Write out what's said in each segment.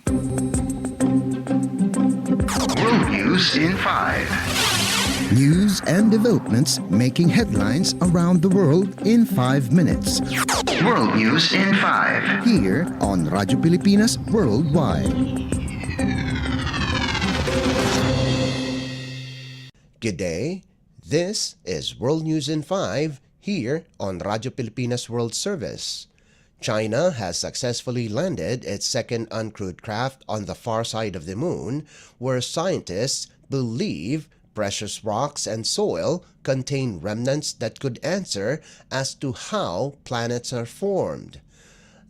World News in 5. News and developments making headlines around the world in 5 minutes. World News in 5. Here on Radyo Pilipinas Worldwide. Good day. This is World News in 5 here on Radyo Pilipinas World Service. China has successfully landed its second uncrewed craft on the far side of the moon, where scientists believe precious rocks and soil contain remnants that could answer as to how planets are formed.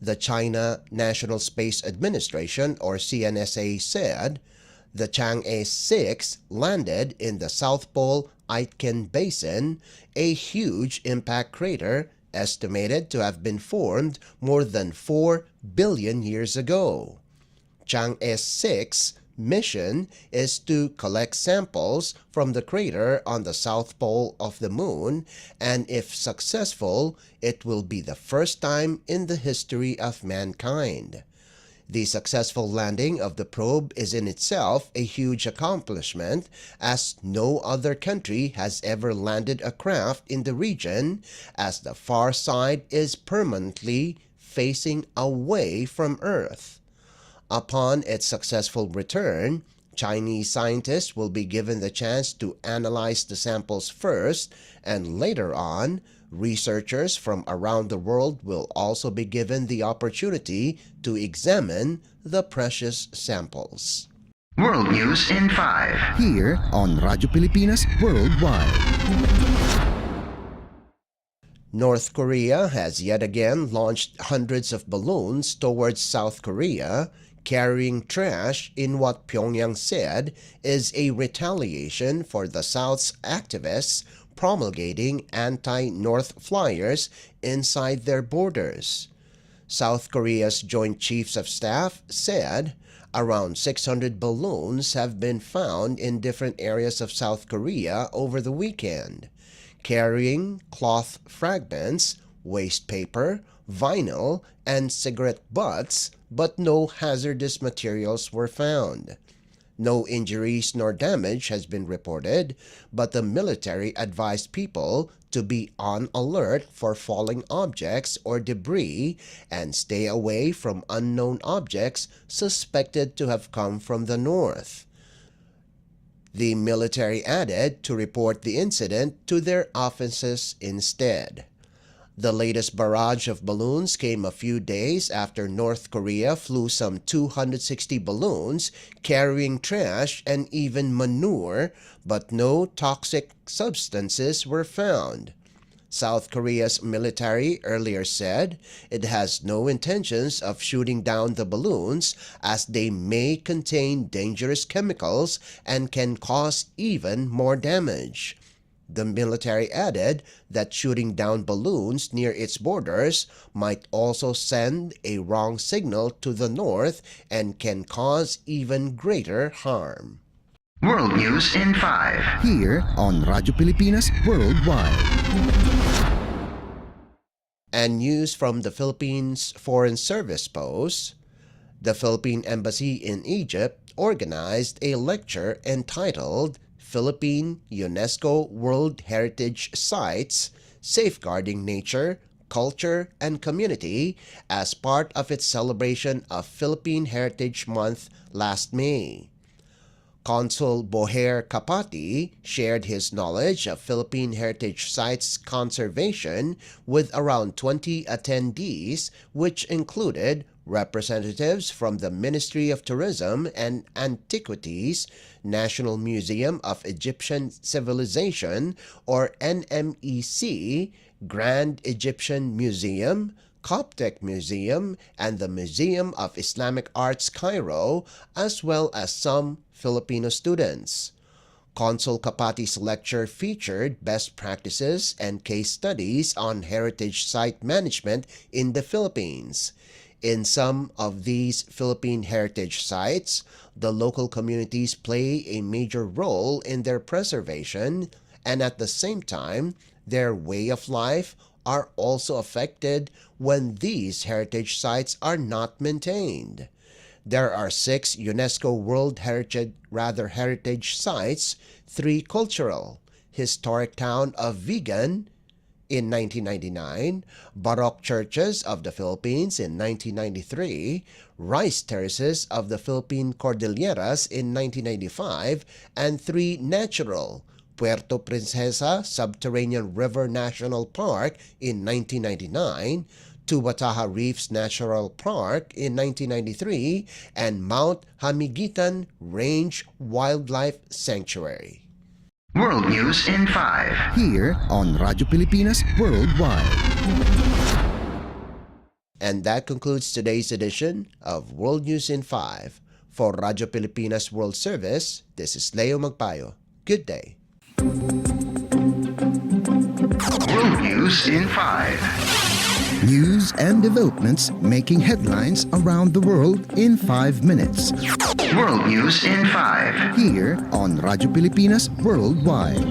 The China National Space Administration, or CNSA, said the Chang'e 6 landed in the South Pole Aitken Basin, a huge impact crater estimated to have been formed more than 4 billion years ago. Chang'e 6 mission is to collect samples from the crater on the south pole of the moon, and if successful, it will be the first time in the history of mankind. The successful landing of the probe is in itself a huge accomplishment, as no other country has ever landed a craft in the region, as the far side is permanently facing away from Earth. Upon its successful return, Chinese scientists will be given the chance to analyze the samples first, and later on, researchers from around the world will also be given the opportunity to examine the precious samples. World News in 5. Here on Radyo Pilipinas Worldwide. North Korea has yet again launched hundreds of balloons towards South Korea, carrying trash in what Pyongyang said is a retaliation for the South's activists promulgating anti-North flyers inside their borders. South Korea's Joint Chiefs of Staff said around 600 balloons have been found in different areas of South Korea over the weekend, carrying cloth fragments, waste paper, vinyl, and cigarette butts, but no hazardous materials were found. No injuries nor damage has been reported, but the military advised people to be on alert for falling objects or debris and stay away from unknown objects suspected to have come from the north. The military added to report the incident to their offices instead. The latest barrage of balloons came a few days after North Korea flew some 260 balloons carrying trash and even manure, but no toxic substances were found. South Korea's military earlier said it has no intentions of shooting down the balloons, as they may contain dangerous chemicals and can cause even more damage. The military added that shooting down balloons near its borders might also send a wrong signal to the north and can cause even greater harm. World News in 5. Here on Radyo Pilipinas Worldwide. And news from the Philippines Foreign Service posts, the Philippine Embassy in Egypt organized a lecture entitled Philippine UNESCO World Heritage Sites, Safeguarding Nature, Culture, and Community as part of its celebration of Philippine Heritage Month last May. Consul Boher Kapati shared his knowledge of Philippine heritage sites conservation with around 20 attendees, which included representatives from the Ministry of Tourism and Antiquities, National Museum of Egyptian Civilization or NMEC, Grand Egyptian Museum, Coptic Museum, and the Museum of Islamic Arts Cairo, as well as some Filipino students. Consul Kapati's lecture featured best practices and case studies on heritage site management in the Philippines. In some of these Philippine heritage sites, the local communities play a major role in their preservation, and at the same time, their way of life are also affected when these heritage sites are not maintained. There are 6 UNESCO World Heritage Sites, 3 cultural: historic town of Vigan in 1999, Baroque churches of the Philippines in 1993, rice terraces of the Philippine Cordilleras in 1995, and 3 natural: Puerto Princesa Subterranean River National Park in 1999, Tubataha Reefs Natural Park in 1993, and Mount Hamigitan Range Wildlife Sanctuary. World News in 5. Here on Radyo Pilipinas Worldwide. And that concludes today's edition of World News in 5. For Radyo Pilipinas World Service, this is Leo Magpayo. Good day. World News in 5. News and developments making headlines around the world in 5 minutes. World News in 5. Here on Radyo Pilipinas Worldwide.